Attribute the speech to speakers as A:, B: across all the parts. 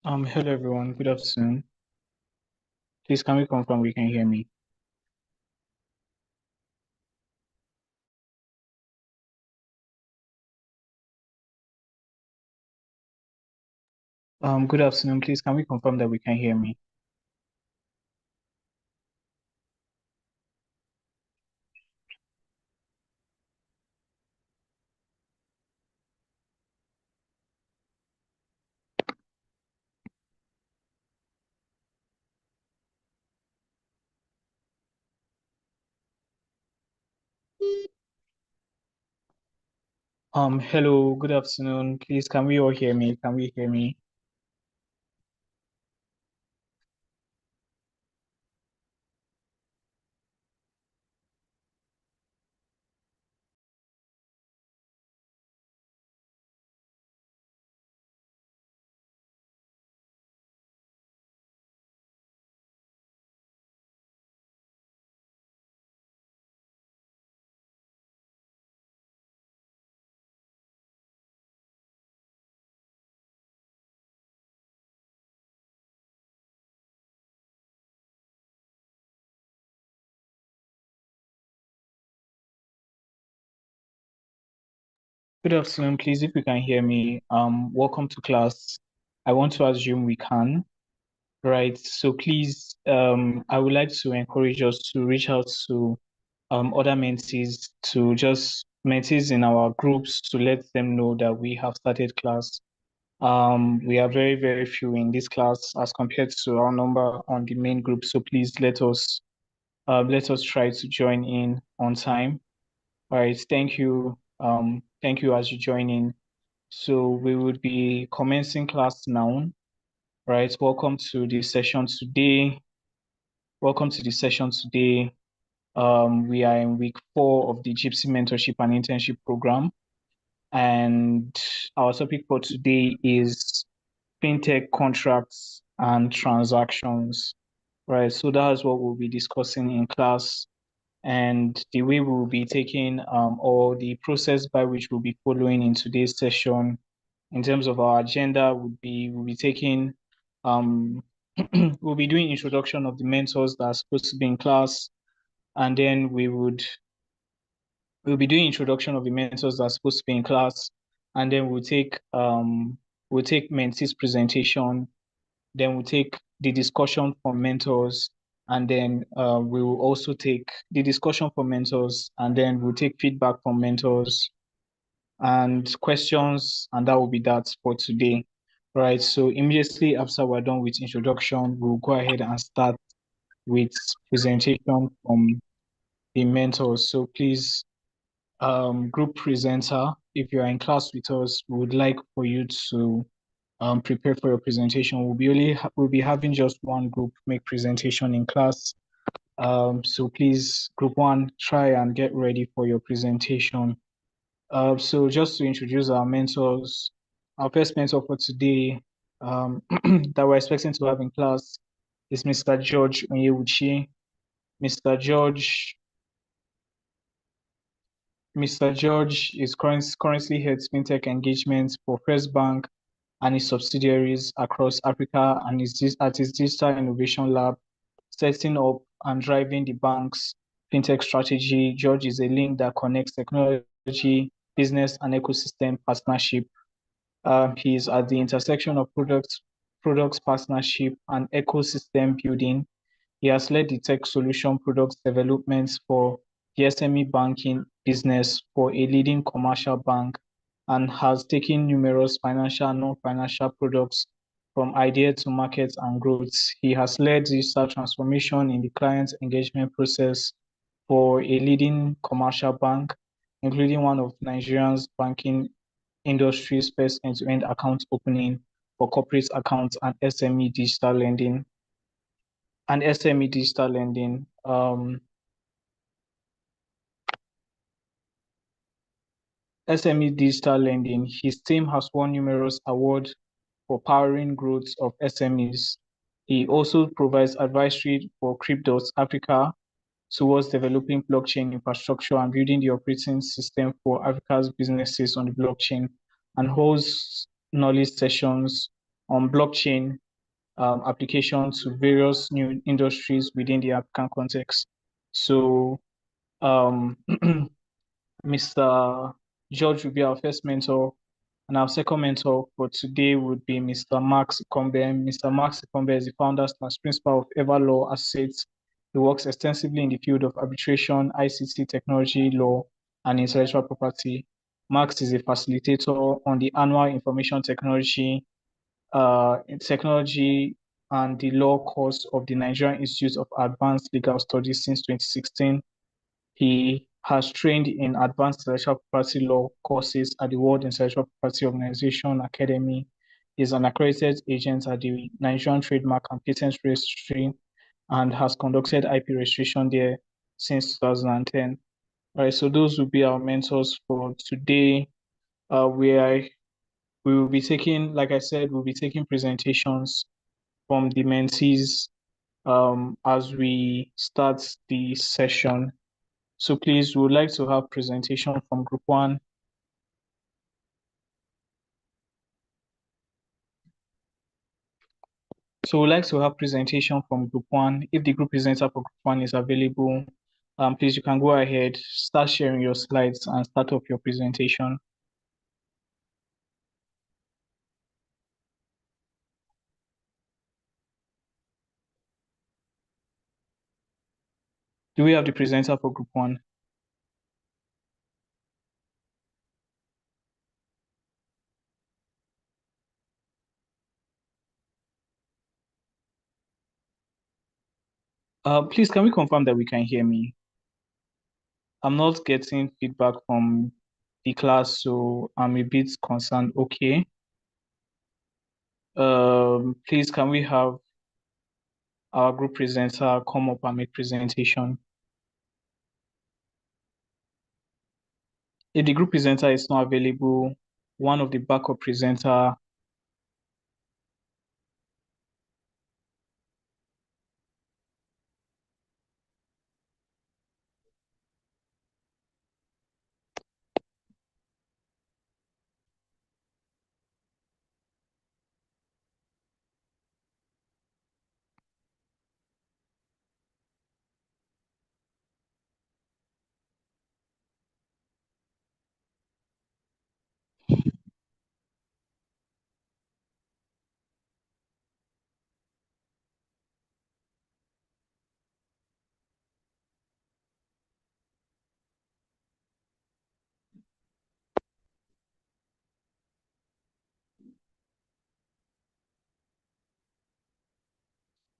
A: Hello everyone. Good afternoon. Please, can we confirm we can hear me? Good afternoon. Please, can we confirm that we can hear me? Hello. Good afternoon. Please, can we all hear me? Can we hear me? Good afternoon. Please, if you can hear me, welcome to class. I want to assume we can, right? So please, I would like to encourage us to reach out to other mentees in our groups to let them know that we have started class. We are very, very few in this class as compared to our number on the main group. So please let us try to join in on time. All right, thank you. Thank you as you join in. So we would be commencing class now. Right, welcome to the session today. Welcome to the session today. We are in week 4 of the JIIPCC Mentorship and Internship program. And our topic for today is FinTech contracts and transactions, right? So that's what we'll be discussing in class, and the way we'll be taking or the process by which we'll be following in today's session in terms of our agenda would be we'll be taking um we'll be doing introduction of the mentors that are supposed to be in class, and then we'll be doing introduction of the mentors that are supposed to be in class, and then we'll take mentees presentation, then we'll take the discussion from mentors, and then we will also take the discussion from mentors, and then we'll take feedback from mentors and questions, and that will be that for today. Right. So immediately after we're done with introduction, we'll go ahead and start with presentation from the mentors. So please, group presenter, if you are in class with us, we would like for you to prepare for your presentation. We'll be having just one group make presentation in class. So please, group one, try and get ready for your presentation. So just to introduce our mentors, our first mentor for today that we're expecting to have in class is Mr. George Onyewuchi. Mr. George, Mr. George is currently heads FinTech engagements for First Bank and its subsidiaries across Africa, and is at its Digital Innovation Lab, setting up and driving the bank's fintech strategy. George is a link that connects technology, business, and ecosystem partnership. He is at the intersection of products partnership, and ecosystem building. He has led the tech solution products developments for the SME banking business for a leading commercial bank, and has taken numerous financial and non-financial products from idea to market and growth. He has led digital transformation in the client engagement process for a leading commercial bank, including one of Nigeria's banking industry's first end-to-end account opening for corporate accounts and SME digital lending. SME digital lending. His team has won numerous awards for powering growth of SMEs. He also provides advisory for Cryptos Africa towards developing blockchain infrastructure and building the operating system for Africa's businesses on the blockchain, and holds knowledge sessions on blockchain application to various new industries within the African context. So um, Mr. George will be our first mentor, and our second mentor for today would be Mr. Max Ikombe. Mr. Max Ikombe is the founder / principal of Everlaw Associates. He works extensively in the field of arbitration, ICT technology, law, and intellectual property. Max is a facilitator on the annual information technology and the law course of the Nigerian Institute of Advanced Legal Studies since 2016. He has trained in advanced intellectual property law courses at the World Intellectual Property Organization Academy. He is an accredited agent at the Nigerian Trademark and Patent Registry and has conducted IP registration there since 2010. All right, so those will be our mentors for today. We will be taking, like I said, we'll be taking presentations from the mentees as we start the session. So please, we would like to have presentation from group one. So we'd like to have presentation from group one. If the group presenter for group one is available, please, you can go ahead, start sharing your slides and start off your presentation. Do we have the presenter for group one? Please, can we confirm that we can hear me? I'm not getting feedback from the class, so I'm a bit concerned. Okay. Please, can we have our group presenter come up and make presentation? If the group presenter is not available, one of the backup presenter.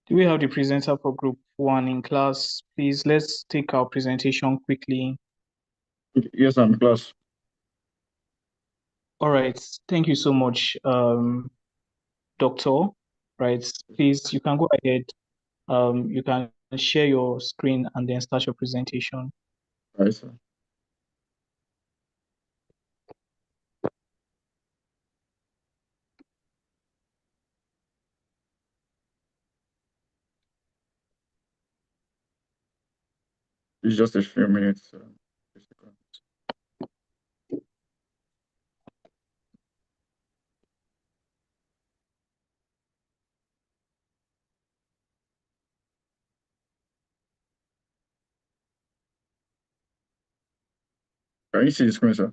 A: Do we have the presenter for group one in class? Please, let's take our presentation quickly.
B: Yes, I'm in class.
A: All right, thank you so much, Doctor. Right, please, you can go ahead. You can share your screen and then start your presentation.
B: All right, sir. It's just a few minutes. Can you see the screen, sir?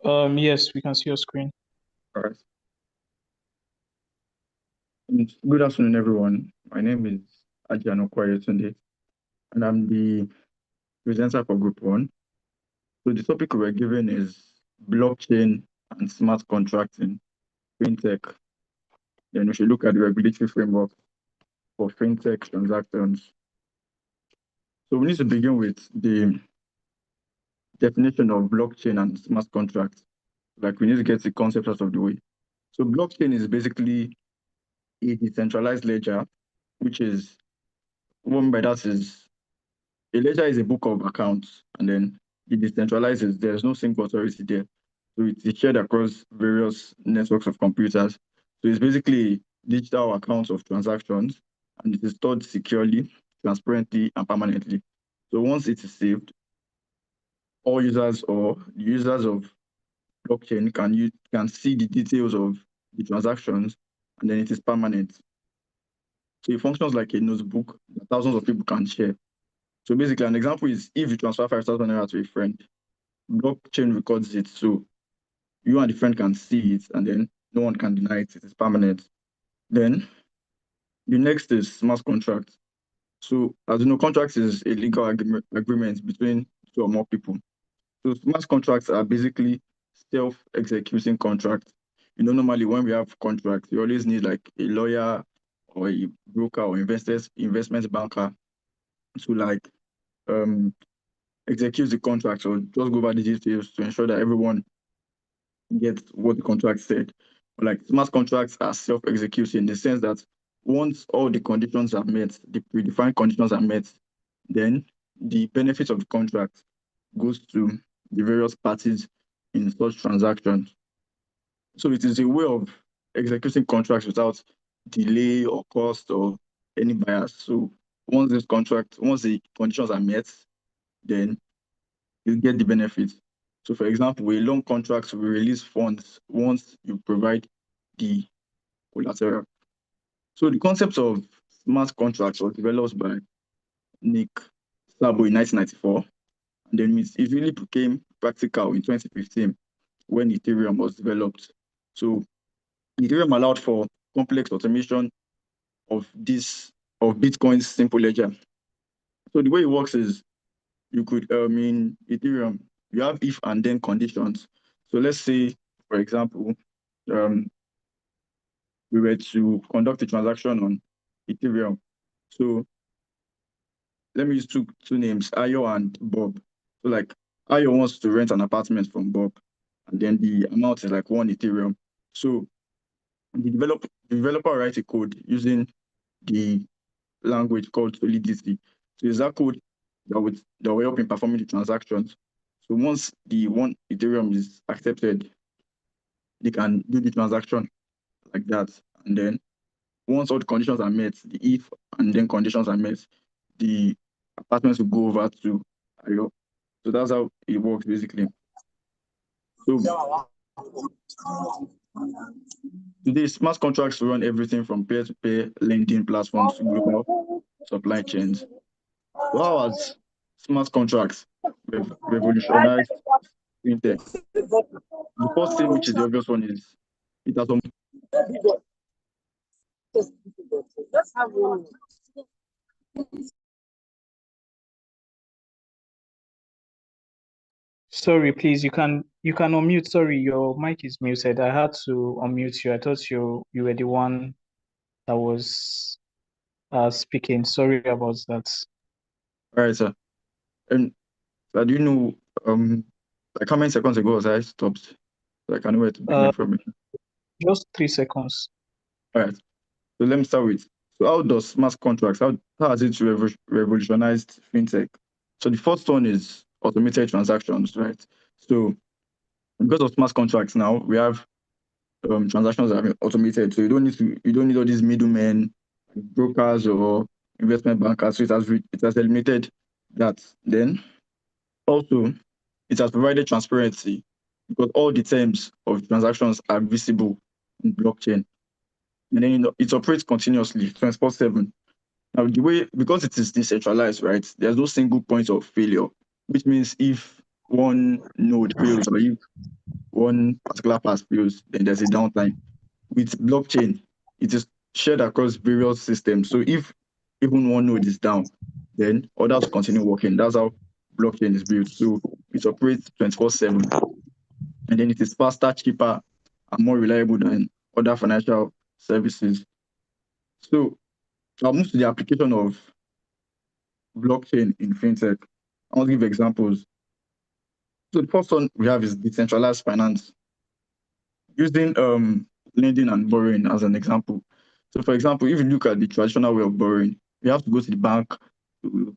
A: Yes, we can see your screen.
B: All right. Good afternoon, everyone. My name is Ajano Kwayotunde, and I'm the presenter for Group 1. So the topic we're given is blockchain and smart contracting, FinTech. Then we should look at the regulatory framework for FinTech transactions. So we need to begin with the definition of blockchain and smart contracts. Like we need to get the concept out of the way. So blockchain is basically a decentralized ledger, which is what I mean by that is a ledger is a book of accounts, and then it decentralizes. There's no single authority there. So it's shared across various networks of computers. So it's basically digital accounts of transactions, and it is stored securely, transparently, and permanently. So once it is saved, all users or users of blockchain can see the details of the transactions, and then it is permanent. So it functions like a notebook that thousands of people can share. So basically, an example is if you transfer 5,000 naira to a friend, blockchain records it. So you and the friend can see it, and then no one can deny it. It is permanent. Then the next is smart contract. So as you know, contracts is a legal agreement between two or more people. So smart contracts are basically self-executing contracts. Normally when we have contracts, you always need like a lawyer or a broker or investment banker to like um execute the contract or just go over the details to ensure that everyone gets what the contract said. But like smart contracts are self-executing in the sense that once all the conditions are met, the predefined conditions are met, then the benefits of the contract goes to the various parties in such transactions. So it is a way of executing contracts without delay or cost or any bias. So once the conditions are met, then you get the benefits. So for example, a loan contract will release funds once you provide the collateral. So the concept of smart contracts was developed by Nick Szabo in 1994, and then it really became practical in 2015 when Ethereum was developed. So Ethereum allowed for complex automation of Bitcoin's simple ledger. So the way it works is you could in Ethereum, you have if and then conditions. So let's say, for example, um, we were to conduct a transaction on Ethereum. So let me use two names, Ayo and Bob. So like Ayo wants to rent an apartment from Bob, and then the amount is like 1 Ethereum. So the developer writes a code using the language called Solidity. So it's that code that will help in performing the transactions. So once the 1 Ethereum is accepted, they can do the transaction like that. And then once all the conditions are met, the if and then conditions are met, the apartments will go over to Ayo. So that's how it works basically. So today, smart contracts run everything from peer-to-peer lending platforms to global supply chains. So how has smart contracts revolutionized FinTech? The first thing, which is the obvious one, is it has
A: Sorry, please, you can unmute. Sorry, your mic is muted. I had to unmute you. I thought you were the one that was speaking. Sorry about that.
B: all right, sir. And do you know like how many seconds ago was I stopped? So I can know where to bring the
A: Uh,
B: information.
A: just 3 seconds.
B: All right. So let me start with, so how does smart contracts, how has it revolutionized FinTech? So the first one is automated transactions, right? So because of smart contracts now, we have transactions that are automated. So you don't need all these middlemen, brokers or investment bankers. So it has eliminated that. Then also it has provided transparency because all the terms of transactions are visible in blockchain. And then it operates continuously, 24/7. Now the way, because it is decentralized, right? There's no single point of failure, which means if one node fails or if one particular pass fails, then there's a downtime. With blockchain, it is shared across various systems. So if even one node is down, then others continue working. That's how blockchain is built. So it operates 24/7. And then it is faster, cheaper, and more reliable than other financial services. So I'll move to the application of blockchain in fintech. I'll give examples. So the first one we have is decentralized finance, using lending and borrowing as an example. So for example, if you look at the traditional way of borrowing, you have to go to the bank to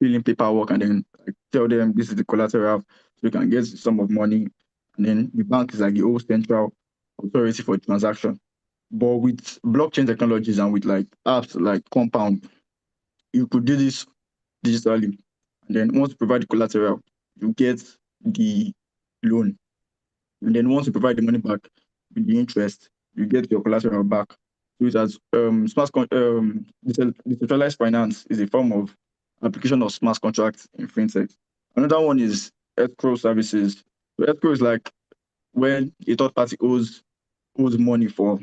B: fill in paperwork and then like, tell them this is the collateral so you can get a sum of money. And then the bank is like the old central authority for the transaction. But with blockchain technologies and with like apps like Compound, you could do this digitally. And then once you provide the collateral, you get the loan. And then once you provide the money back with the interest, you get your collateral back. So it has decentralized finance is a form of application of smart contracts in fintech. Another one is escrow services. So escrow is like when a third party owes money for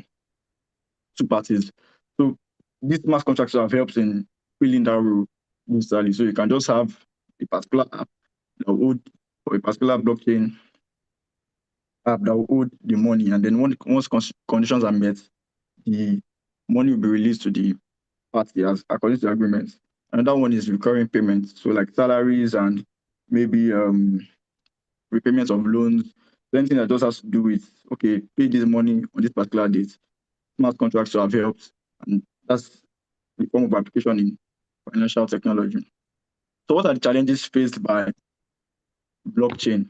B: two parties. So these smart contracts have helped in filling that role digitally. So you can just have a particular app that would, or a particular blockchain app that will hold the money, and then once conditions are met, the money will be released to the party as according to the agreement. Another one is recurring payments, so like salaries and maybe repayments of loans. So anything that just has to do with okay, pay this money on this particular date. Smart contracts have helped, and that's the form of application in financial technology. So what are the challenges faced by blockchain?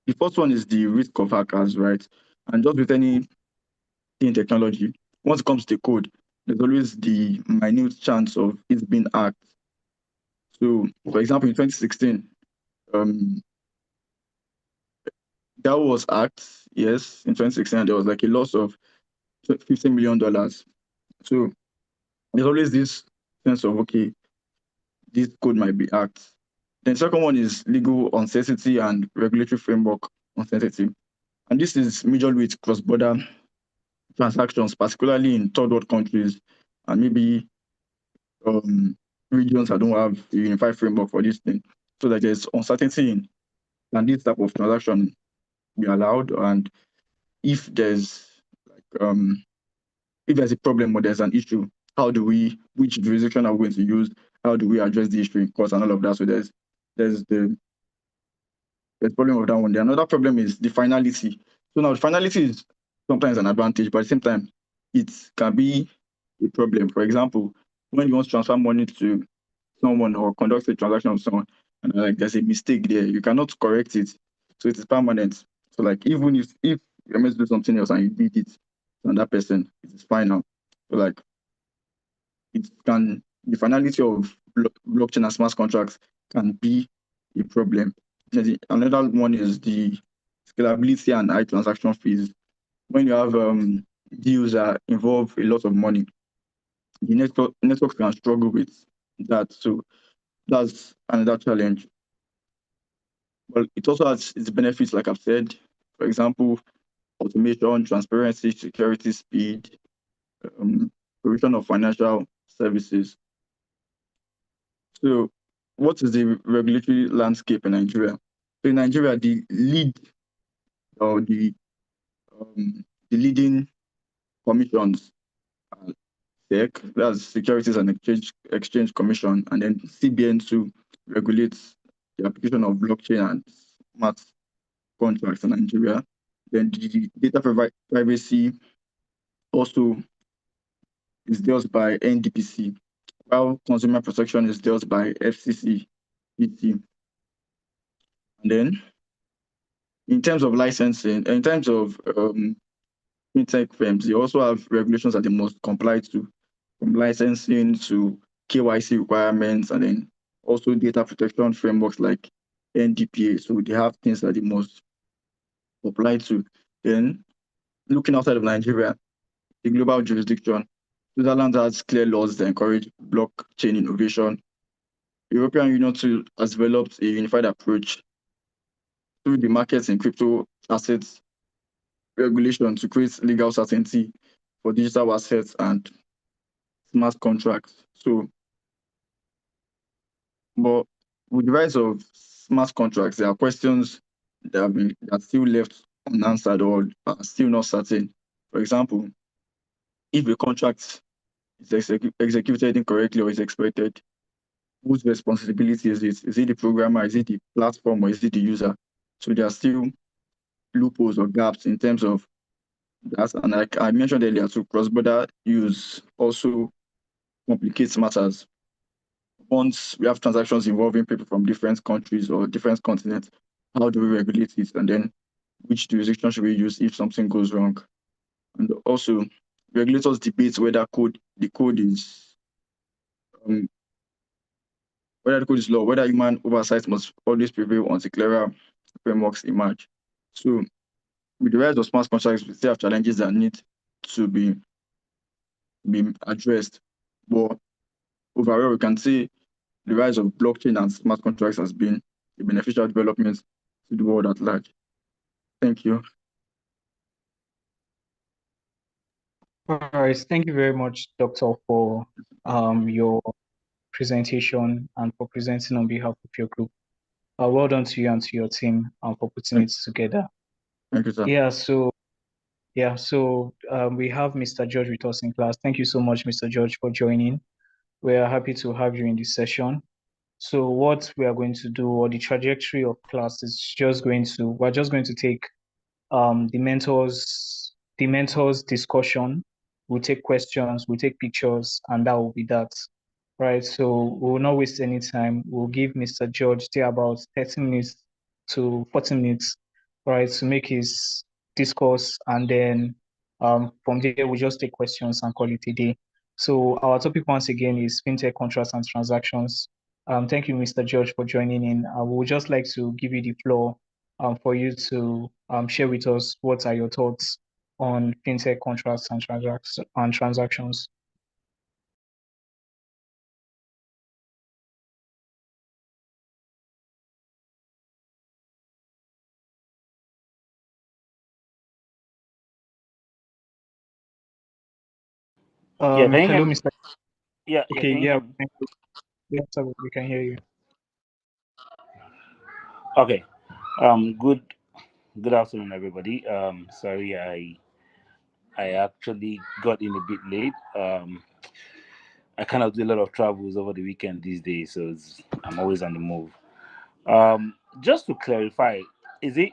B: The first one is the risk of hackers, right? And just with any in technology, once it comes to code, there's always the minute chance of it being hacked. So, for example, in 2016, um, that was hacked. Yes, in 2016, there was like a loss of $15 million. So there's always this sense of okay, this code might be hacked. Then second one is legal uncertainty and regulatory framework uncertainty. And this is majorly with cross-border transactions, particularly in third world countries and maybe regions that don't have a unified framework for this thing. So that there's uncertainty in can this type of transaction be allowed, and if there's like if there's a problem or there's an issue, which jurisdiction are we going to use? How do we address the issue in court and all of that? So there's problem of that one. The another problem is the finality. So now the finality is sometimes an advantage, but at the same time, it can be a problem. For example, when you want to transfer money to someone or conduct a transaction with someone, and like there's a mistake there, you cannot correct it. So it is permanent. So like even if you're meant to do something else and you did it on that person, it is final. So like the finality of blockchain and smart contracts can be a problem. Another one is the scalability and high transaction fees. When you have deals that involve a lot of money, the network can struggle with that. So that's another challenge. But it also has its benefits, like I've said. For example, automation, transparency, security, speed, provision of financial services. So, what is the regulatory landscape in Nigeria? So in Nigeria, the lead or the leading commissions are SEC, that's Securities and Exchange Commission, and then CBN to regulate the application of blockchain and smart contracts in Nigeria. Then the data privacy also is dealt by NDPC, while consumer protection is dealt by FCC, PT. And then in terms of licensing, in terms of fintech firms, they also have regulations that they must comply to, from licensing to KYC requirements, and then also data protection frameworks like NDPA. So they have things that they must apply to. Then looking outside of Nigeria, the global jurisdiction, Switzerland has clear laws that encourage blockchain innovation. European Union too has developed a unified approach through the markets in crypto assets regulation to create legal certainty for digital assets and smart contracts. So, but with the rise of smart contracts, there are questions that are still left unanswered or are still not certain. For example, if a contract is executed incorrectly or is exploited, whose responsibility is it? Is it the programmer? Is it the platform? Or is it the user? So there are still loopholes or gaps in terms of that. And like I mentioned earlier, so cross-border use also complicates matters. Once we have transactions involving people from different countries or different continents, how do we regulate it? And then which jurisdiction should we use if something goes wrong? And also, regulators debate whether the code is law, whether human oversight must always prevail until clearer frameworks emerge. So with the rise of smart contracts, we still have challenges that need to be addressed. But overall, we can see the rise of blockchain and smart contracts has been a beneficial development to the world at large. Thank you.
A: All right. Thank you very much, Doctor, for your presentation and for presenting on behalf of your group. Well done to you and to your team for putting it together.
B: Thank you, sir.
A: So we have Mr. George with us in class. Thank you so much, Mr. George, for joining. We are happy to have you in this session. So what we are going to do, or the trajectory of class, is we're just going to take the mentors discussion. We'll take questions, we'll take pictures, and that will be that. Right. So we will not waste any time. We'll give Mr. George till about 30 minutes to 40 minutes, right, to make his discourse, and then from there we'll just take questions and call it a day. So our topic once again is fintech contracts and transactions. Thank you, Mr. George, for joining in. We would just like to give you the floor for you to share with us what are your thoughts on fintech contracts and transactions.
C: Yeah, can you hear
A: Hello,
C: me?
A: Mr.
C: Yeah,
A: Okay,
C: can you
A: yeah,
C: hear me?
A: yes, sir, we can hear you.
C: Okay. Good afternoon, everybody. Sorry, I actually got in a bit late. I kind of do a lot of travels over the weekend these days, so I'm always on the move. Just to clarify, is it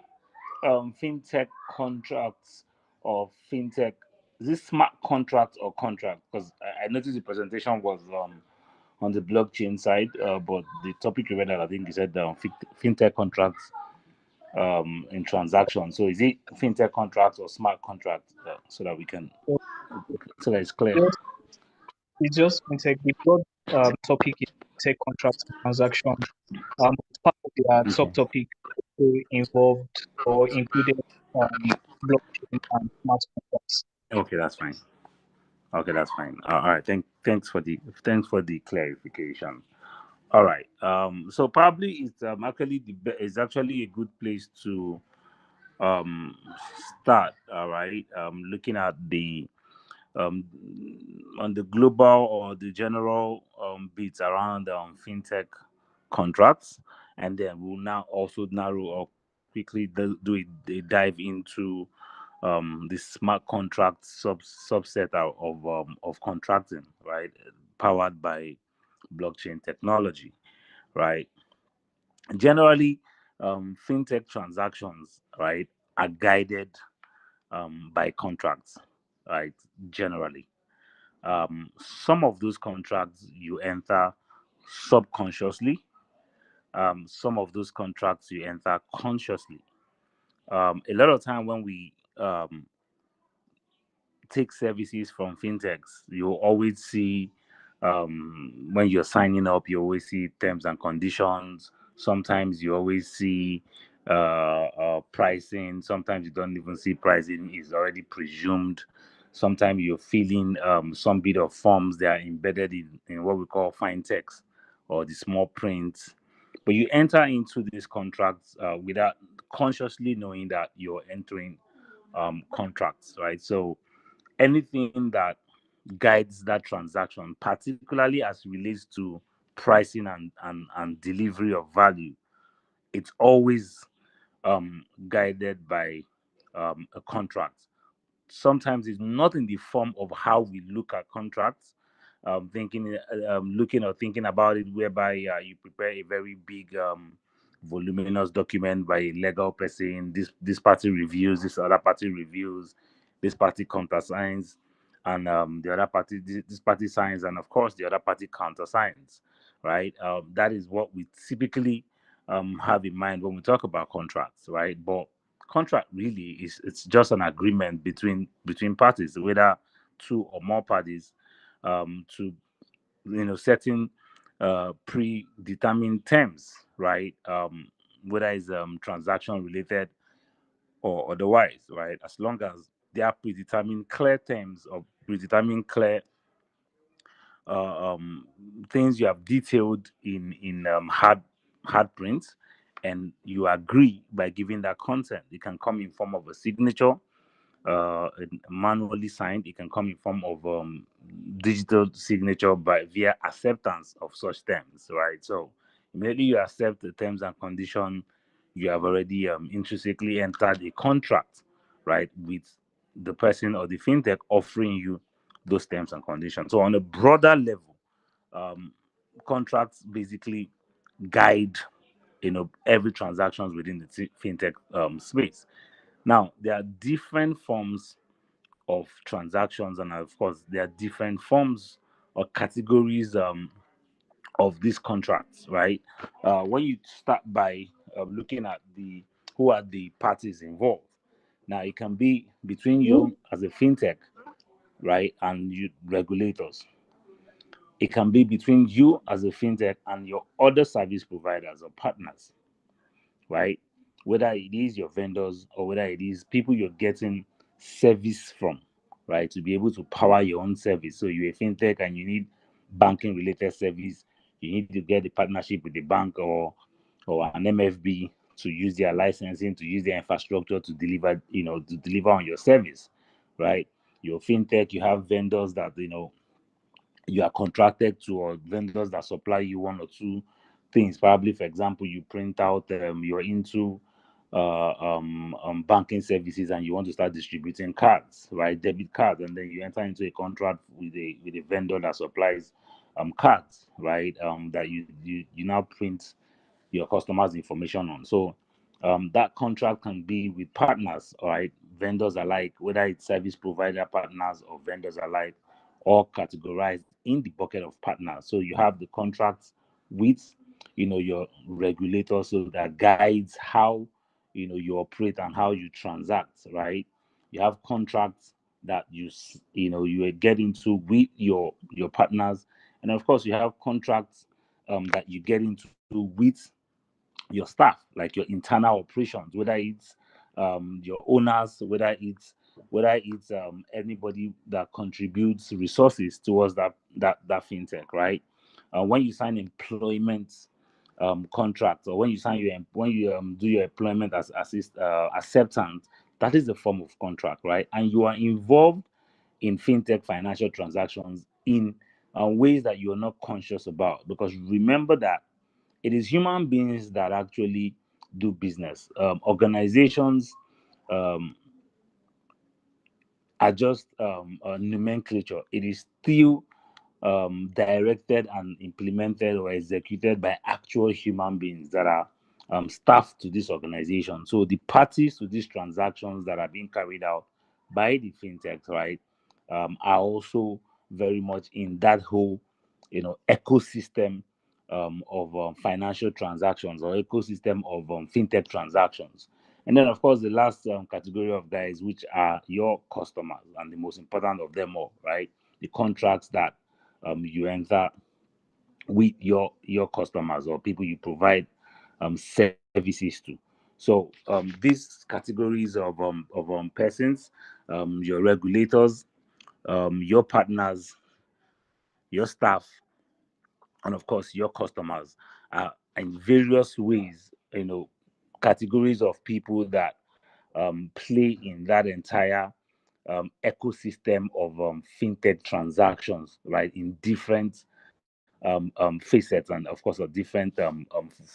C: fintech contracts or fintech? Is it smart contract or contract? Because I noticed the presentation was on the blockchain side, but the topic you read out, I think you said fintech contracts in transactions. So is it fintech contracts or smart contracts, so that we can,
A: So,
C: so that it's clear?
A: yes, it's just fintech. The broad topic is fintech contracts and transactions. Part of the
C: Okay.
A: subtopic involved or included blockchain and smart contracts.
C: Okay, that's fine. Okay, that's fine. All right. Thanks for the clarification. All right. So probably it's actually it's actually a good place to um start. All right. Looking at the um, on the global or the general bits around fintech contracts, and then we'll now also narrow or quickly do a dive into the smart contract subset of contracting, right, powered by blockchain technology, right. Generally, fintech transactions, right, are guided by contracts, right. Generally, some of those contracts you enter subconsciously. Some of those contracts you enter consciously. A lot of time when we take services from fintechs, you always see when you're signing up, you always see terms and conditions. Sometimes you always see pricing. Sometimes you don't even see pricing; is already presumed. Sometimes you're filling some bit of forms that are embedded in what we call fine text or the small print. But you enter into these contracts without consciously knowing that you're entering contracts, right? So anything that guides that transaction, particularly as it relates to pricing and delivery of value, it's always guided by a contract. Sometimes it's not in the form of how we look at contracts, looking or thinking about it, whereby you prepare a very big voluminous document by a legal person. This party reviews, this other party reviews, this party countersigns, and the other party, this party signs, and of course the other party countersigns, right. That is what we typically have in mind when we talk about contracts, right. But contract really is, it's just an agreement between parties, whether two or more parties, to certain predetermined terms, right. Whether it's transaction related or otherwise, right? As long as they are predetermined clear terms or predetermined clear things you have detailed in hard prints, and you agree by giving that consent. It can come in form of a signature, manually signed. It can come in form of digital signature by via acceptance of such terms, right? So immediately you accept the terms and condition, you have already intrinsically entered a contract, right, with the person or the fintech offering you those terms and conditions. So on a broader level, contracts basically guide every transactions within the fintech space. Now there are different forms of transactions, and of course there are different forms or categories of these contracts, right? When you start by looking at the who are the parties involved. Now it can be between you as a fintech, right, and you regulators. It can be between you as a fintech and your other service providers or partners, right? Whether it is your vendors or whether it is people you're getting service from, right? To be able to power your own service. So you're a fintech and you need banking related service. You need to get a partnership with the bank or an MFB to use their licensing, to use their infrastructure to deliver, to deliver on your service, right? Your fintech, you have vendors that you are contracted to, or vendors that supply you one or two things. Probably, for example, you print out, you're into banking services and you want to start distributing cards, right? Debit cards, and then you enter into a contract with a vendor that supplies cards, right? That you now print your customers' information on. So that contract can be with partners, all right, vendors alike, whether it's service provider partners or vendors alike, all categorized in the bucket of partners. So you have the contracts with your regulator, so that guides how you operate and how you transact, right? You have contracts that you get into with your partners, and of course you have contracts that you get into with your staff, like your internal operations, whether it's your owners, whether it's anybody that contributes resources towards that fintech, right? When you sign employment contract, or when you do your employment as acceptance, that is a form of contract, right? And you are involved in fintech financial transactions in ways that you are not conscious about, because remember that it is human beings that actually do business. Organizations um, are just a nomenclature. It is still directed and implemented or executed by actual human beings that are staff to this organization. So the parties to these transactions that are being carried out by the fintechs, right, are also very much in that whole, ecosystem of financial transactions, or ecosystem of fintech transactions. And then, of course, the last category of guys, which are your customers, and the most important of them all, right? The contracts that you enter with your customers or people you provide services to. So these categories of persons, your regulators, your partners, your staff, and of course your customers are in various ways, categories of people that play in that entire ecosystem of fintech transactions, right, in different facets, and of course of different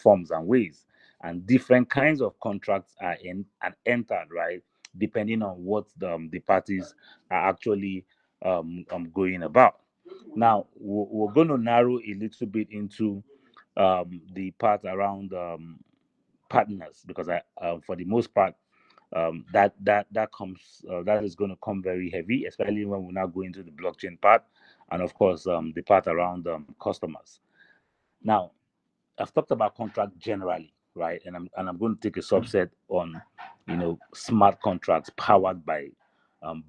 C: forms and ways, and different kinds of contracts are in and entered, right, depending on what the parties are actually going about. Now we're going to narrow a little bit into the part around partners, because for the most part, that is going to come very heavy, especially when we now go into the blockchain part, and of course the part around customers. Now, I've talked about contract generally, right, and I'm going to take a subset on smart contracts powered by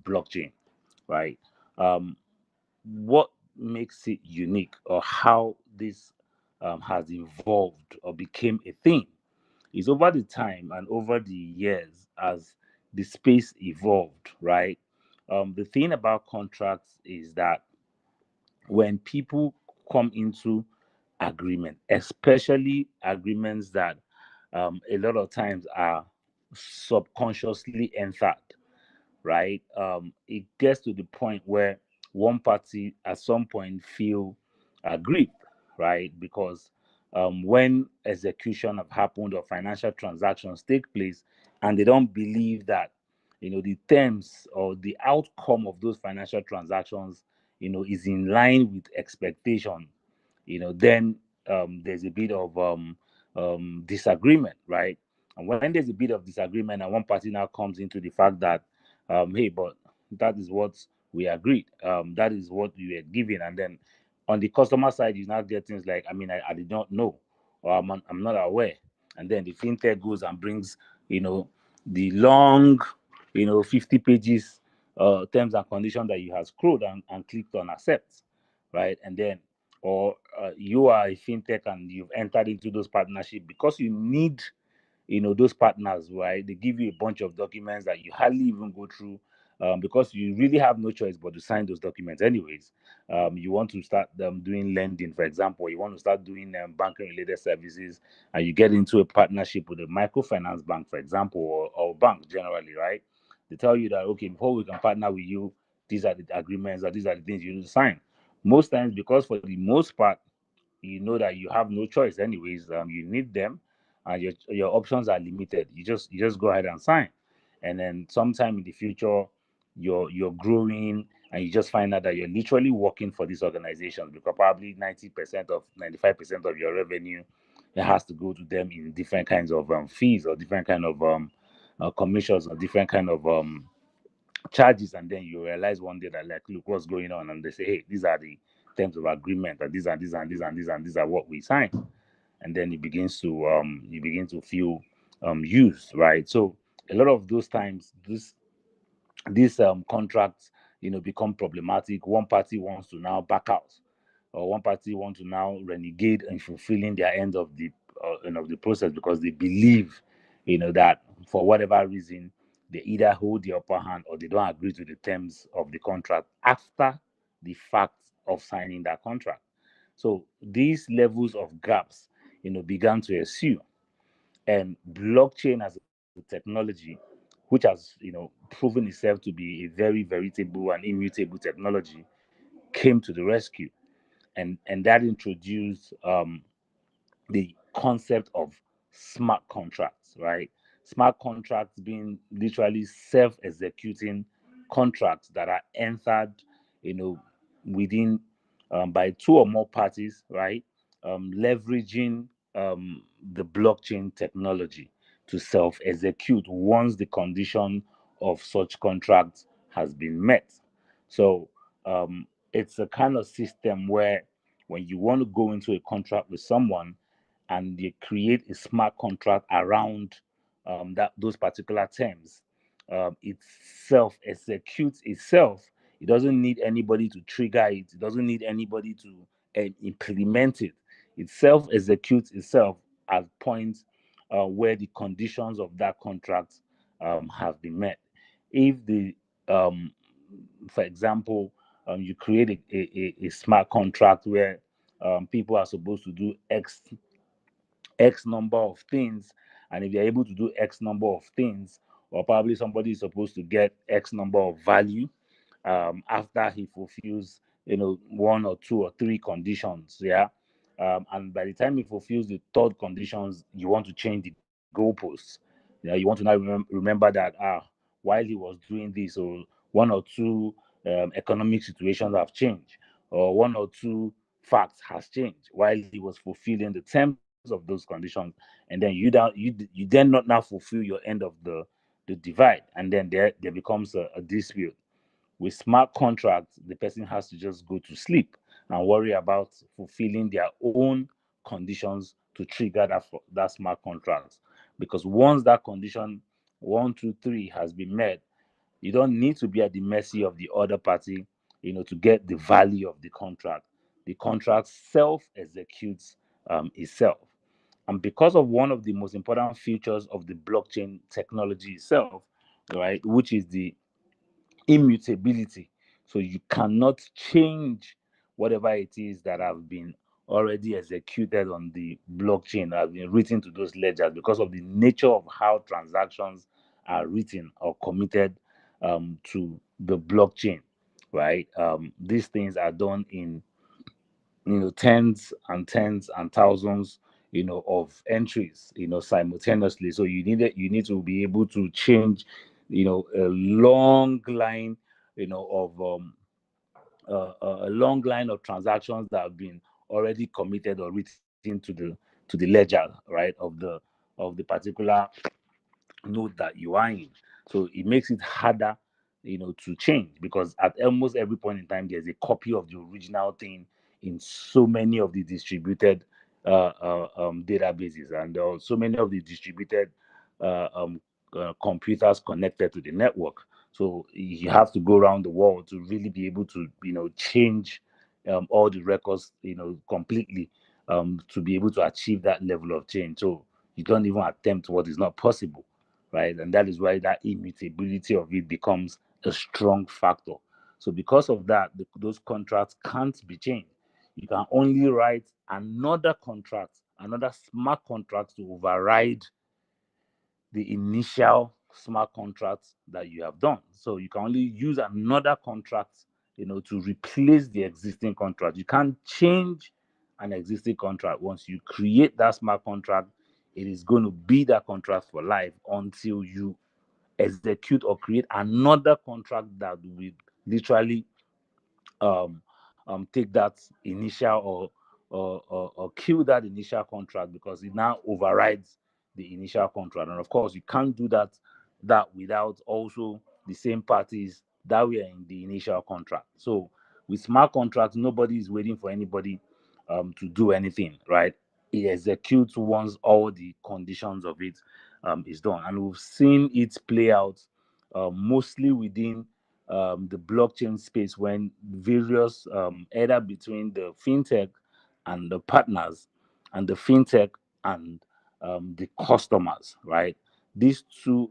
C: blockchain, right? What makes it unique, or how this has evolved or became a thing, is over the time and over the years, as the space evolved, right? The thing about contracts is that when people come into agreement, especially agreements that a lot of times are subconsciously entered, right? It gets to the point where one party at some point feel aggrieved, right? Because when execution have happened or financial transactions take place, and they don't believe that the terms or the outcome of those financial transactions is in line with expectation, then there's a bit of disagreement, right? And when there's a bit of disagreement and one party now comes into the fact that, hey, but that is what we agreed, that is what we were given, and then on the customer side, you now get things like, I did not know, or I'm not aware, and then the fintech goes and brings, the long, 50 pages terms and conditions that you have scrolled and clicked on accept, right? And then or you are a fintech and you've entered into those partnerships because you need those partners, right? They give you a bunch of documents that you hardly even go through, because you really have no choice but to sign those documents anyways. You want to start doing lending, for example, you want to start doing banking related services, and you get into a partnership with a microfinance bank, for example, or bank generally, right? They tell you that, okay, before we can partner with you, these are the agreements, or these are the things you need to sign. Most times, because for the most part, you know that you have no choice anyways, you need them, and your options are limited. You just go ahead and sign, and then sometime in the future, you're growing, and you just find out that you're literally working for these organizations, because probably 90% of 95% of your revenue, it has to go to them in different kinds of fees, or different kind of commissions, or different kind of charges. And then you realize one day that, like, look what's going on, and they say, hey, these are the terms of agreement, and these and these and these and these and these are what we signed. And then you begin to feel used, right? So a lot of those times, these contracts become problematic. One party wants to now back out, or one party wants to now renegade in fulfilling their end of the process, because they believe that for whatever reason they either hold the upper hand, or they don't agree to the terms of the contract after the fact of signing that contract. So these levels of gaps began to ensue, and blockchain as a technology, which has proven itself to be a very veritable and immutable technology, came to the rescue, and that introduced the concept of smart contracts, right? Smart contracts being literally self-executing contracts that are entered, within by two or more parties, right? Leveraging the blockchain technology to self-execute once the condition of such contracts has been met. So it's a kind of system where, when you want to go into a contract with someone, and they create a smart contract around that those particular terms, it self executes itself. It doesn't need anybody to trigger it. It doesn't need anybody to implement it. It self executes itself at points where the conditions of that contract have been met. If um, for example, you create a smart contract where people are supposed to do X number of things, and if they're able to do X number of things, or probably somebody is supposed to get X number of value after he fulfills, one or two or three conditions, yeah. And by the time he fulfills the third conditions, you want to change the goalposts. You want to now remember that while he was doing this, or one or two economic situations have changed, or one or two facts has changed while he was fulfilling the terms of those conditions, and then you then not now fulfill your end of the divide, and then there becomes a dispute. With smart contracts, the person has to just go to sleep and worry about fulfilling their own conditions to trigger that smart contract. Because once that condition 1, 2, 3 has been met, you don't need to be at the mercy of the other party, to get the value of the contract. The contract self executes itself. And because of one of the most important features of the blockchain technology itself, right? Which is the immutability. So you cannot change whatever it is that have been already executed on the blockchain, have been written to those ledgers, because of the nature of how transactions are written or committed to the blockchain, right? These things are done in tens and tens and thousands of entries simultaneously. So you need to be able to change a long line of a long line of transactions that have been already committed or written to the ledger, right, of the particular node that you are in. So it makes it harder, to change, because at almost every point in time, there's a copy of the original thing in so many of the distributed databases, and there are so many of the distributed computers connected to the network. So you have to go around the world to really be able to, change all the records, completely, to be able to achieve that level of change. So you don't even attempt what is not possible, right? And that is why that immutability of it becomes a strong factor. So because of that, those contracts can't be changed. You can only write another contract, another smart contract, to override the initial smart contract that you have done. So you can only use another contract, to replace the existing contract. You can't change an existing contract. Once you create that smart contract, it is going to be that contract for life until you execute or create another contract that will literally um, take that initial or kill that initial contract, because it now overrides the initial contract. And of course, you can't do that without also the same parties that were in the initial contract. So with smart contracts, nobody is waiting for anybody to do anything, right? It executes once all the conditions of it is done. And we've seen it play out mostly within the blockchain space, when various either between the fintech and the partners, and the fintech and the customers, right? These two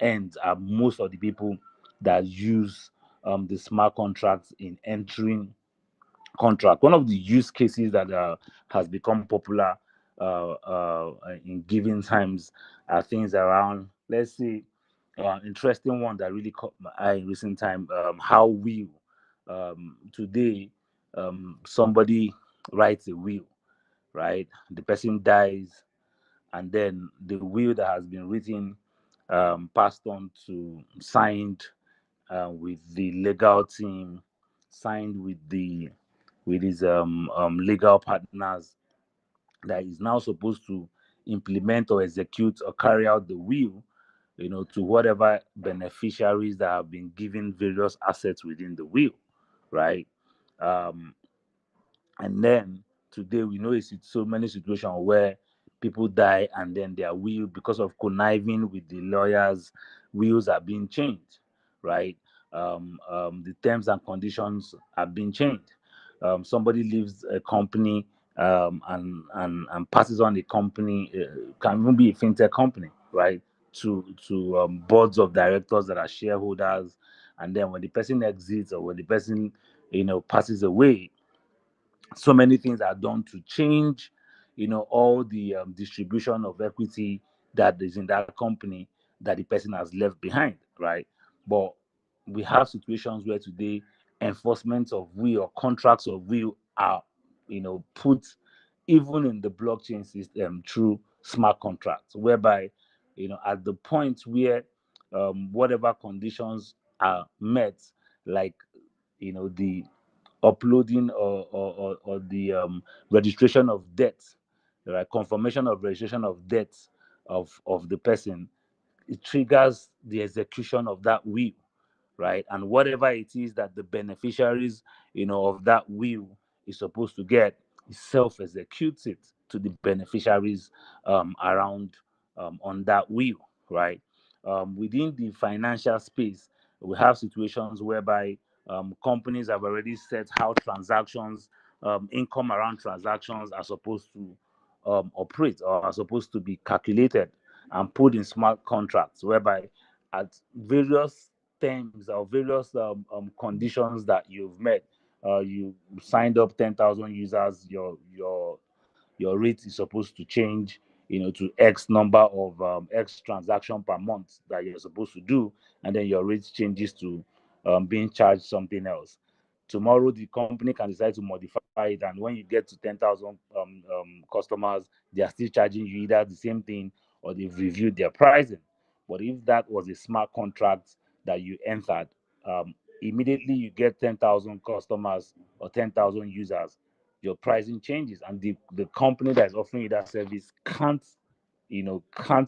C: ends are most of the people that use the smart contracts in entering contract. One of the use cases that has become popular in given times are things around, let's say, interesting one that really caught my eye in recent time. How will today somebody writes a will, right? The person dies, and then the will that has been written, passed on to, signed with the legal team, signed with his legal partners, that is now supposed to implement or execute or carry out the will, to whatever beneficiaries that have been given various assets within the will, right? Um, and then today we know it's so many situations where people die, and then their will, because of conniving with the lawyers, wills are being changed, right? The terms and conditions are being changed. Somebody leaves a company, and passes on the company, can even be a fintech company, right? To boards of directors that are shareholders, and then when the person exits, or when the person passes away, so many things are done to change, all the distribution of equity that is in that company that the person has left behind, right? But we have situations where today enforcement of will or contracts of will are, put even in the blockchain system through smart contracts, whereby, at the point where whatever conditions are met, like, the uploading or the registration of debt, right? Confirmation of registration of debt of the person, it triggers the execution of that will, right? And whatever it is that the beneficiaries, of that will is supposed to get, it self-executes it to the beneficiaries around on that will, right? Within the financial space, we have situations whereby companies have already set how transactions, income around transactions are supposed to operate, or are supposed to be calculated and put in smart contracts, whereby at various terms or various conditions that you've met. You signed up 10,000 users. Your rate is supposed to change, to X number of X transaction per month that you're supposed to do, and then your rate changes to being charged something else. Tomorrow, the company can decide to modify it, and when you get to 10,000 customers, they are still charging you either the same thing or they've reviewed their pricing. But if that was a smart contract that you entered, immediately you get 10,000 customers or 10,000 users, your pricing changes, and the company that is offering you that service can't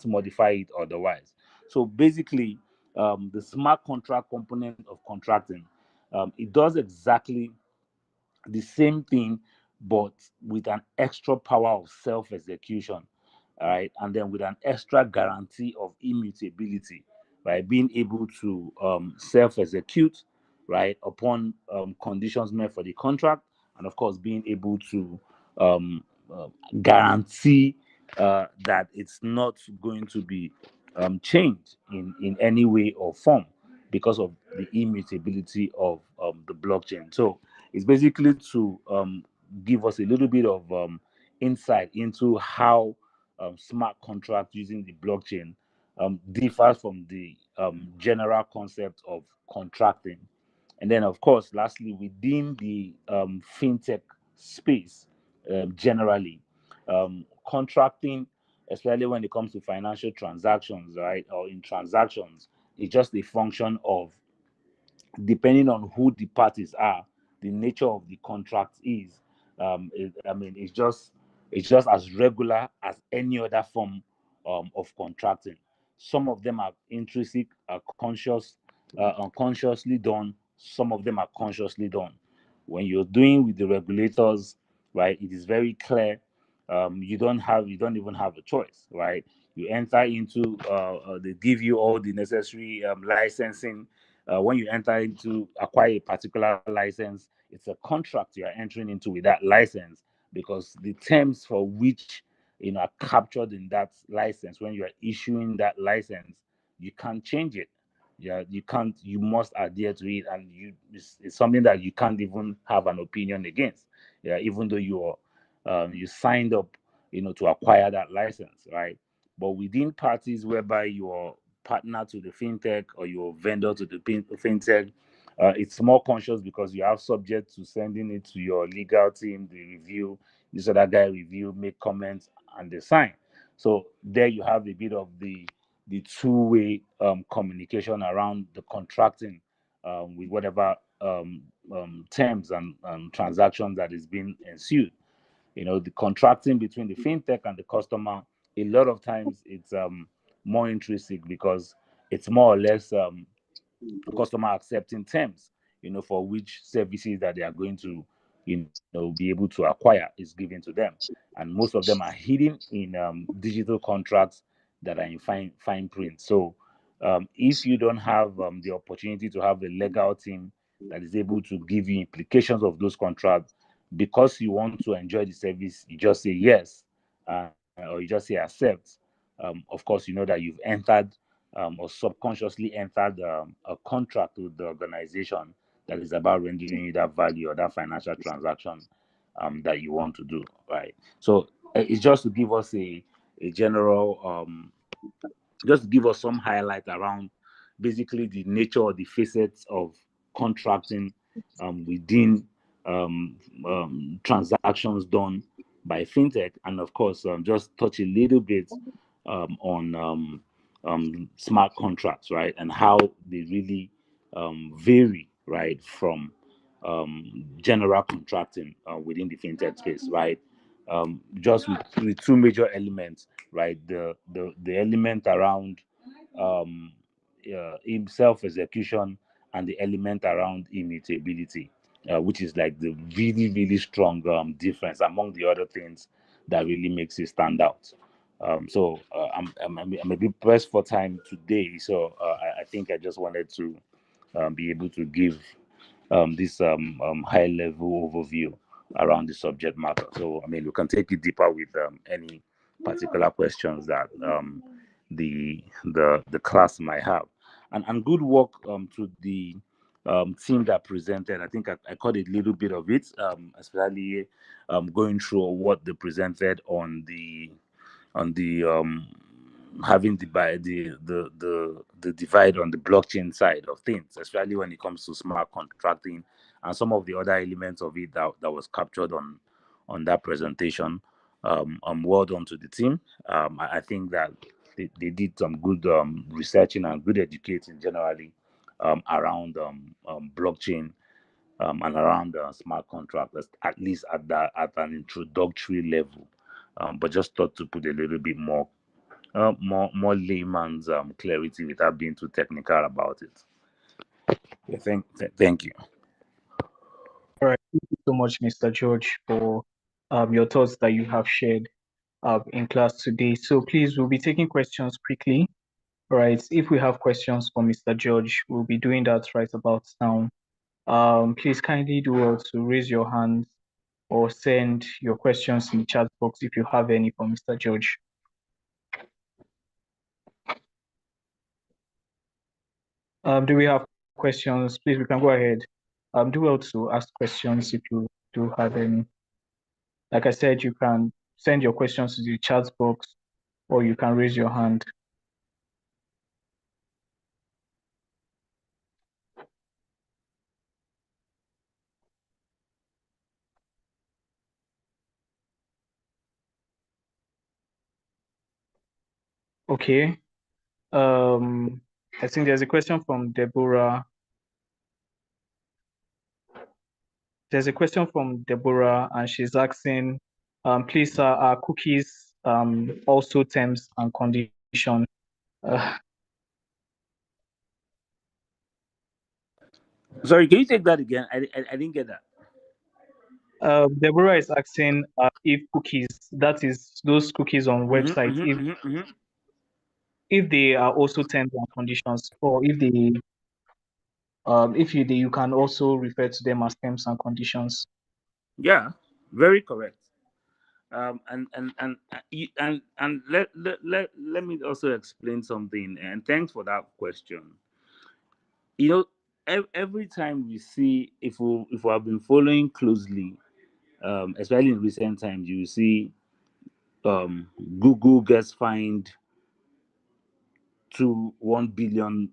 C: modify it otherwise. So basically, the smart contract component of contracting, it does exactly the same thing, but with an extra power of self execution, all right, and then with an extra guarantee of immutability, right, being able to self execute, right, upon conditions met for the contract, and of course, being able to um, uh, guarantee that it's not going to be changed in any way or form because of the immutability of the blockchain. So it's basically to give us a little bit of insight into how smart contracts using the blockchain differs from the general concept of contracting. And then, of course, lastly, within the fintech space, generally, contracting, especially when it comes to financial transactions, right, or in transactions, is just a function of, depending on who the parties are, the nature of the contract is. It's just as regular as any other form of contracting. Some of them are intrinsic, conscious, unconsciously done. Some of them are consciously done. When you're doing with the regulators, right, it is very clear. You don't even have a choice, right? You enter into, they give you all the necessary licensing. When you enter into acquire a particular license, it's a contract you are entering into with that license, because the terms for which are captured in that license, when you are issuing that license, you can't change it. Yeah, you can't. You must adhere to it, and it's something that you can't even have an opinion against. Yeah, even though you signed up, to acquire that license, right? But within parties whereby you're partner to the fintech or your vendor to the fintech, it's more conscious because you have subject to sending it to your legal team, the review, this other guy review, make comments, and they sign. So there you have a bit of the two-way communication around the contracting with whatever terms and transactions that is being ensued. The contracting between the fintech and the customer, a lot of times it's more intrinsic because it's more or less customer accepting terms, for which services that they are going to, be able to acquire is given to them. And most of them are hidden in digital contracts that are in fine print. So if you don't have the opportunity to have a legal team that is able to give you implications of those contracts, because you want to enjoy the service, you just say yes, or you just say accept. Of course, you know that you've entered or subconsciously entered a contract with the organization that is about rendering you that value or that financial transaction that you want to do, right? So it's just to give us a general, just to give us some highlight around basically the nature or the facets of contracting within transactions done by fintech, and of course, just touch a little bit on smart contracts, right, and how they really vary, right, from general contracting within the fintech space, right? Just with two major elements, right? The element around um, self execution, and the element around immutability, which is like the really, really strong difference among the other things that really makes it stand out. I'm a bit pressed for time today, so I think I just wanted to be able to give this high level overview around the subject matter. So, I mean, we can take it deeper with any particular questions that the class might have. and good work to the team that presented. I think I caught a little bit of it, especially going through what they presented on the having the divide on the blockchain side of things, especially when it comes to smart contracting and some of the other elements of it that was captured on that presentation. Well done to the team. I think that they did some good researching and good educating generally around blockchain and around smart contracts, at least at an introductory level. But just thought to put a little bit more layman's clarity without being too technical about it. Yeah, thank you.
A: All right. Thank you so much, Mr. George, for your thoughts that you have shared in class today. So please, we'll be taking questions quickly. All right. If we have questions for Mr. George, we'll be doing that right about now. Please kindly do well to raise your hand or send your questions in the chat box if you have any for Mr. George. Do we have questions? Please, we can go ahead. Do well to ask questions if you do have any. Like I said, you can send your questions to the chat box or you can raise your hand. Okay. I think there's a question from Deborah. There's a question from Deborah, and she's asking, please, are cookies also terms and conditions?
C: Sorry, can you take that again? I didn't get that.
A: Deborah is asking if cookies, that is those cookies on websites, if they are also terms and conditions, or if you can also refer to them as terms and conditions.
C: Yeah, very correct. And let me also explain something. And thanks for that question. You know, every time we see, if we have been following closely, especially in recent times, you see Google gets fined to $1 billion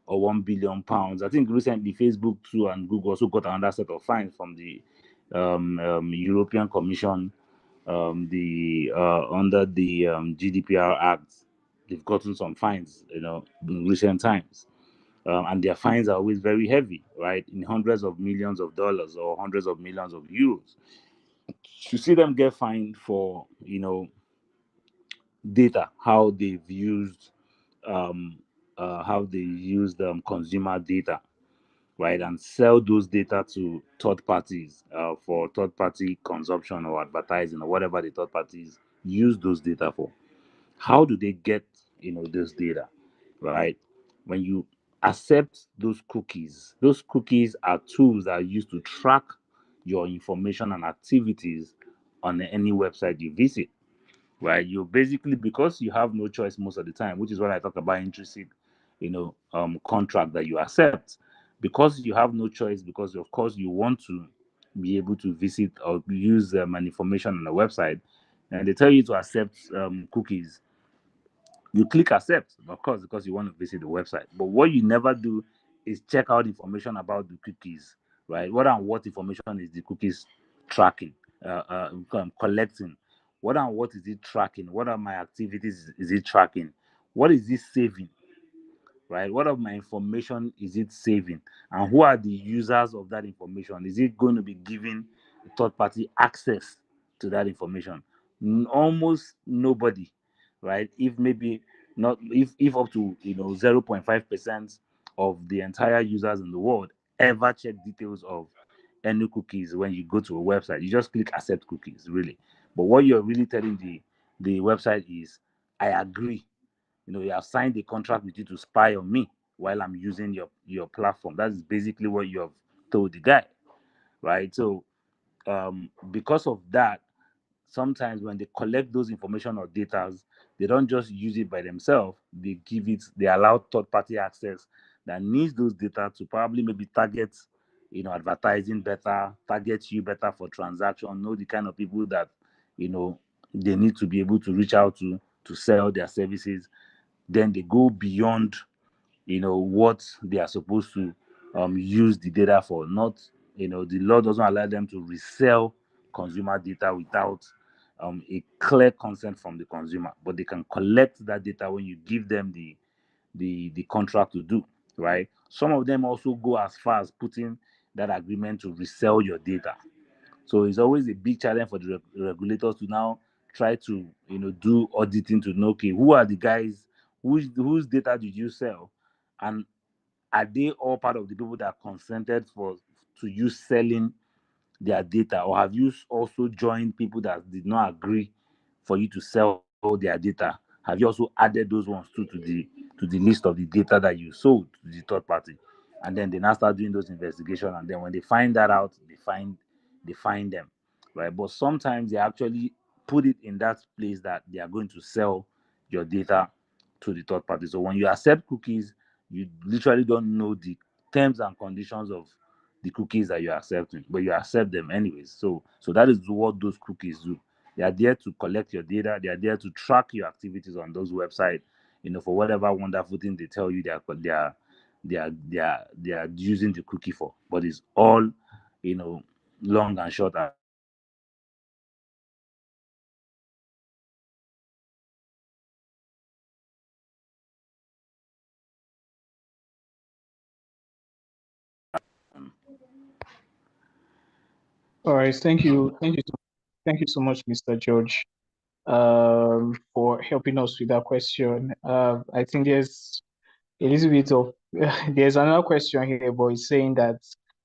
C: or £1 billion. I think recently Facebook too and Google also got another set of fines from the European Commission. Under the GDPR Act, they've gotten some fines, in recent times. And their fines are always very heavy, right? In hundreds of millions of dollars or hundreds of millions of euros. To see them get fined for, data, how they've used, consumer data, right, and sell those data to third parties for third party consumption or advertising or whatever the third parties use those data for. How do they get, this data, right? When you accept those cookies are tools that are used to track your information and activities on any website you visit, right? You basically, because you have no choice most of the time, which is what I talk about intrinsic, contract that you accept, because you have no choice, because of course you want to be able to visit or use an information on a website, and they tell you to accept cookies. You click accept, of course, because you want to visit the website. But what you never do is check out information about the cookies, right? What information is the cookies tracking, collecting? What is it tracking? What are my activities is it tracking? What is it saving? Right? What of my information is it saving? And who are the users of that information? Is it going to be giving third party access to that information? Almost nobody, right? If maybe not, if up to 0.5% of the entire users in the world ever check details of any cookies when you go to a website. You just click accept cookies, really. But what you're really telling the website is, I agree. You have signed a contract with you to spy on me while I'm using your platform. That's basically what you have told the guy, right? So because of that, sometimes when they collect those information or data, they don't just use it by themselves. They allow third-party access that needs those data to probably maybe target, advertising better, target you better for transaction, know the kind of people that, they need to be able to reach out to sell their services. Then they go beyond, what they are supposed to use the data for. Not, the law doesn't allow them to resell consumer data without a clear consent from the consumer, but they can collect that data when you give them the contract to do, right? Some of them also go as far as putting that agreement to resell your data. So it's always a big challenge for the regulators to now try to, do auditing to know, okay, who are the guys, whose data did you sell, and are they all part of the people that consented to you selling their data, or have you also joined people that did not agree for you to sell their data? Have you also added those ones too to the list of the data that you sold to the third party? And then they now start doing those investigations, and then when they find that out, they find them, right? But sometimes they actually put it in that place that they are going to sell your data to the third party. So when you accept cookies, you literally don't know the terms and conditions of the cookies that you're accepting, but you accept them anyways. So that is what those cookies do. They are there to collect your data. They are there to track your activities on those websites, for whatever wonderful thing they tell you they are using the cookie for. But it's all, long and short.
A: All right, thank you so much, Mr. George, for helping us with that question. I think there's a little bit of there's another question here, but it's saying that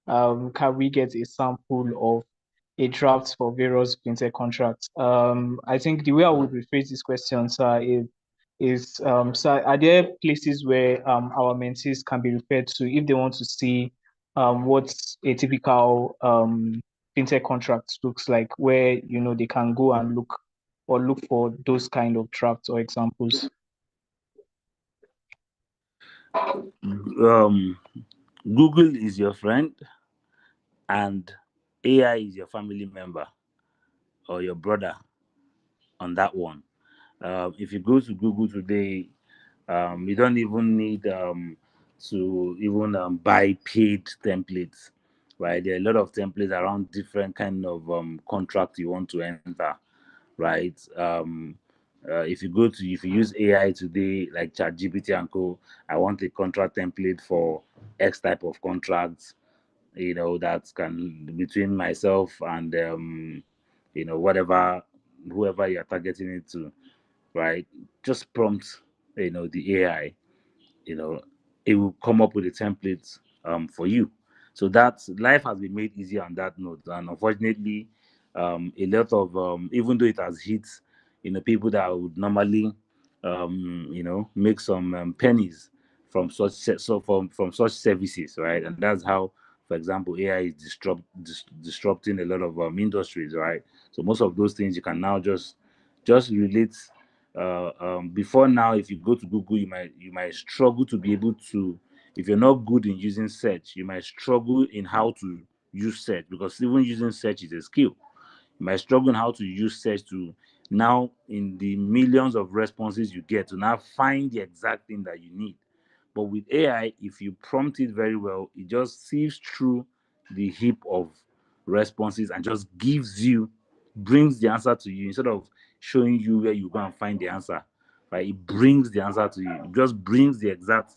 A: can we get a sample of a draft for various fintech contracts? I think the way I would rephrase this question, sir, is sir, are there places where our mentees can be referred to if they want to see what a typical fintech contract looks like, where they can go and look for those kind of drafts or examples?
C: Um, Google is your friend, and AI is your family member or your brother on that one. If you go to Google today, you don't even need to even buy paid templates, right? There are a lot of templates around different kind of contract you want to enter, right? If you use AI today, like ChatGPT and Co, I want a contract template for X type of contracts, that can between myself and whoever you're targeting it to, right? Just prompt, the AI, you know, it will come up with a template for you. So that life has been made easier on that note. And unfortunately, a lot of even though it has hit, people that would normally make some pennies from from such services, right? And that's how, for example, AI is disrupting a lot of industries, right? So most of those things you can now just relate. Before now, if you go to Google, you might struggle to be able to, if you're not good in using search, you might struggle in how to use search, because even using search is a skill. You might struggle in how to use search to now, in the millions of responses you get, to now find the exact thing that you need. But with AI, if you prompt it very well, it just sieves through the heap of responses and just brings the answer to you instead of showing you where you go and find the answer. Right? It brings the answer to you. It just brings the exact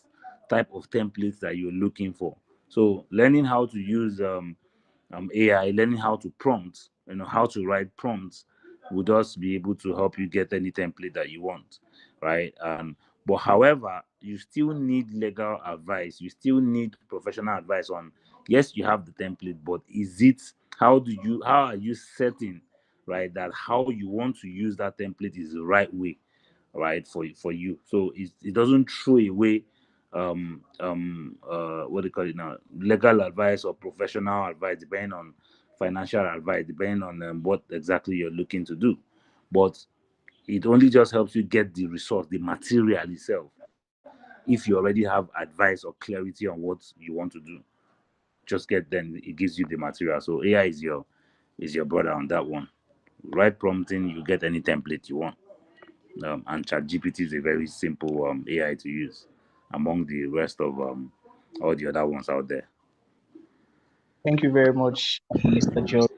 C: type of templates that you're looking for. So learning how to use AI, learning how to prompt, how to write prompts, will just be able to help you get any template that you want, right? But however, you still need legal advice. You still need professional advice on, yes, you have the template, but how are you setting, right, that how you want to use that template is the right way, right, for you. So it doesn't throw away what do you call it now, legal advice or professional advice, depending on, financial advice, depending on what exactly you're looking to do. But it only just helps you get the resource, the material itself, if you already have advice or clarity on what you want to do. Just get, then it gives you the material. So AI is your brother on that one. Right prompting, you get any template you want. And ChatGPT is a very simple AI to use among the rest of all the other ones out there.
A: Thank you very much, Mr. George.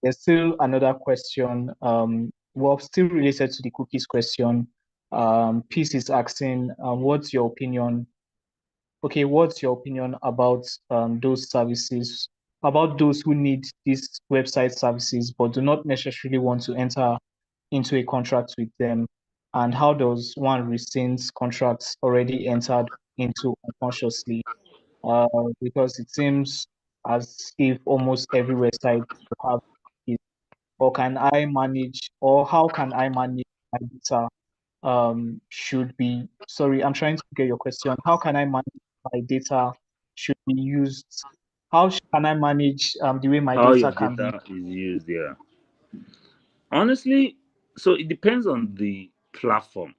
A: There's still another question. Well, still related to the cookies question. Peace is asking, what's your opinion? Okay, what's your opinion about those services, about those who need these website services but do not necessarily want to enter into a contract with them? And how does one rescind contracts already entered into unconsciously? Because it seems as if almost every website have it. Or can I manage, or how can I manage my data? Should be, sorry, I'm trying to get your question. How can I manage my data should be used? Can I manage the way my
C: How your
A: data can be?
C: data is used there. Honestly, so it depends on the platform.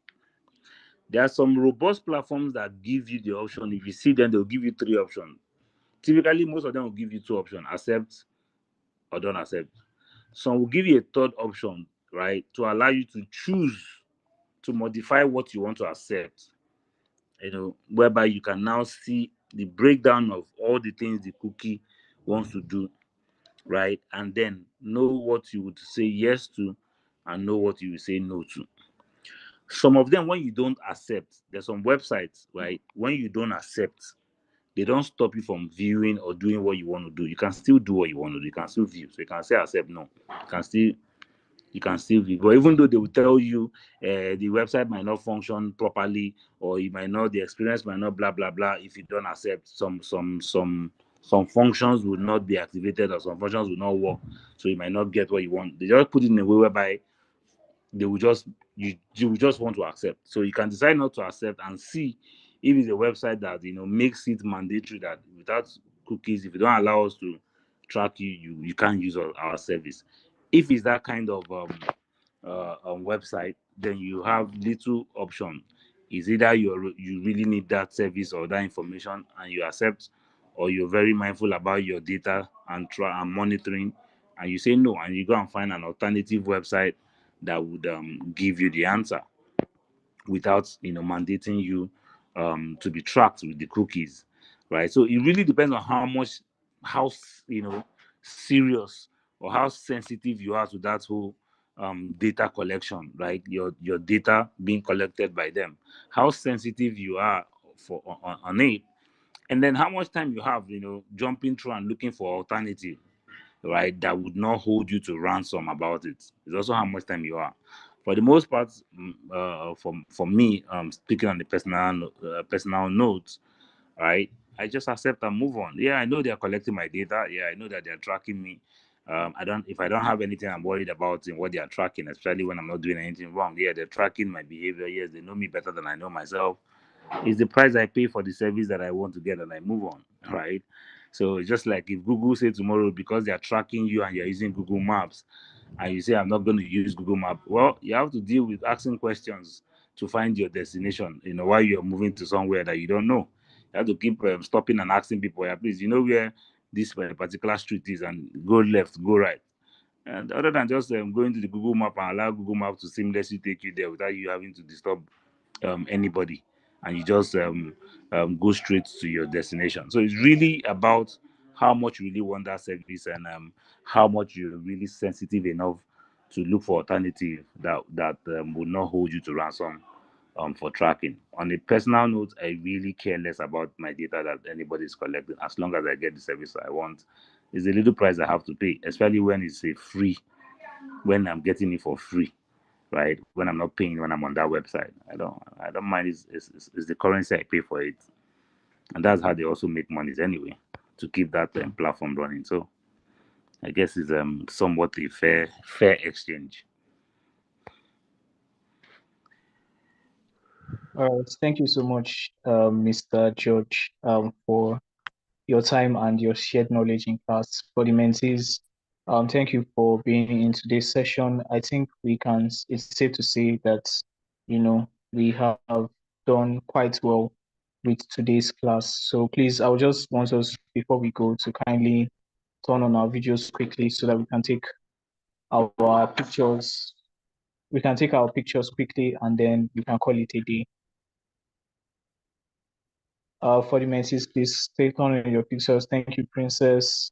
C: There are some robust platforms that give you the option. If you see them, they'll give you three options. Typically, most of them will give you two options: accept or don't accept. Some will give you a third option, right, to allow you to choose to modify what you want to accept. Whereby you can now see the breakdown of all the things the cookie wants to do, right, and then know what you would say yes to and know what you will say no to. Some of them, when you don't accept, there's some websites, right, when you don't accept, they don't stop you from viewing or doing what you want to do. You can still do what you want to do. You can still view. So you can say accept, no. You can still view. But even though they will tell you the website might not function properly, or it might not, the experience might not, blah blah blah. If you don't accept, some functions will not be activated, or some functions will not work. So you might not get what you want. They just put it in a way whereby they will just you will just want to accept. So you can decide not to accept and see if it's a website that makes it mandatory that without cookies, if you don't allow us to track you, you can't use our service. If it's that kind of website, then you have little option. Is either you really need that service or that information and you accept, or you're very mindful about your data and try and monitoring, and you say no, and you go and find an alternative website that would give you the answer without mandating you to be tracked with the cookies, right? So it really depends on how serious or how sensitive you are to that whole data collection, right? Your data being collected by them, how sensitive you are on it, and then how much time you have, jumping through and looking for alternative, right, that would not hold you to ransom about it. It's also how much time you are. For the most part, for me, speaking on the personal notes, right, I just accept and move on. Yeah, I know they're collecting my data. Yeah, I know that they're tracking me. If I don't have anything I'm worried about in what they are tracking, especially when I'm not doing anything wrong. Yeah, they're tracking my behavior. Yes, they know me better than I know myself. It's the price I pay for the service that I want to get, and I move on, right? So it's just like if Google say tomorrow, because they are tracking you and you're using Google Maps, and you say I'm not going to use Google Map, well, you have to deal with asking questions to find your destination. While you're moving to somewhere that you don't know, you have to keep stopping and asking people, yeah, please, where this particular street is, and go left, go right. And other than just going to the Google Map and allow Google Map to seamlessly take you there without you having to disturb anybody, and you just go straight to your destination. So it's really about how much you really want that service, and how much you're really sensitive enough to look for alternative that will not hold you to ransom for tracking. On a personal note, I really care less about my data that anybody is collecting, as long as I get the service I want. It's a little price I have to pay, especially when it's a free, when I'm getting it for free, right? When I'm not paying when I'm on that website. I don't mind. It's the currency I pay for it, and that's how they also make monies anyway, to keep that platform running. So I guess it's somewhat a fair exchange.
A: All right, thank you so much, Mr. George, for your time and your shared knowledge in class. For the mentees, thank you for being in today's session. I think it's safe to say that, we have done quite well with today's class. So please, I would just want us, before we go, to kindly turn on our videos quickly so that we can take our pictures. We can take our pictures quickly and then we can call it a day. For the mentees, please take on your pictures. Thank you, Princess.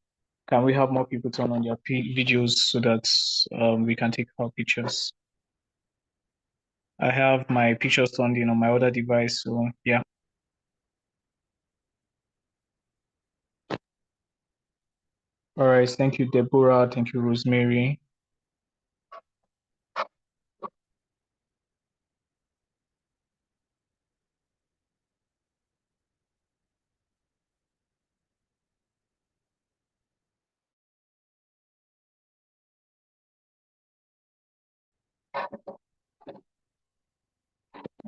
A: Can we have more people turn on their videos so that we can take our pictures? I have my pictures turned in on my other device, so yeah. All right, thank you, Deborah. Thank you, Rosemary.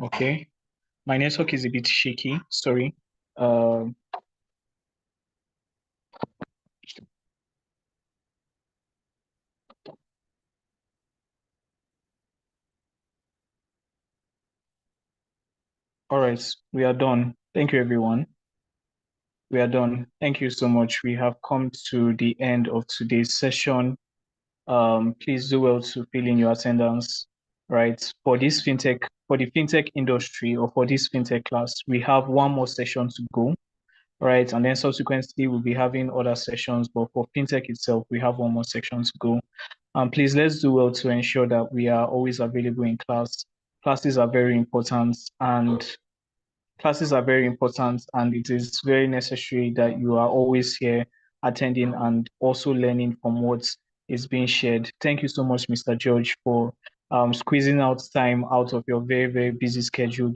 A: Okay, my network is a bit shaky, sorry. All right, we are done. Thank you, everyone. We are done. Thank you so much. We have come to the end of today's session. Please do well to fill in your attendance, right? For the FinTech industry, or for this FinTech class, we have one more session to go, right? And then subsequently, we'll be having other sessions, but for FinTech itself, we have one more section to go. Please, let's do well to ensure that we are always available in class. Classes are very important, and it is very necessary that you are always here attending and also learning from what is being shared. Thank you so much, Mr. George, for squeezing out time out of your very, very busy schedule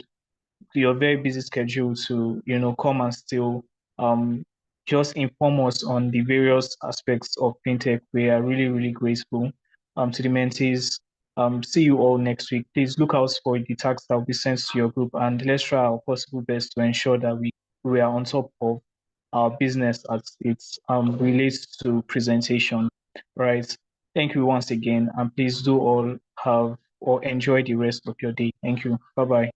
A: to, come and still um, just inform us on the various aspects of fintech. We are really, really grateful to the mentees. See you all next week. Please look out for the tags that will be sent to your group, and let's try our possible best to ensure that we are on top of our business as it relates to presentation. Right. Thank you once again, and please do all have or enjoy the rest of your day. Thank you. Bye bye.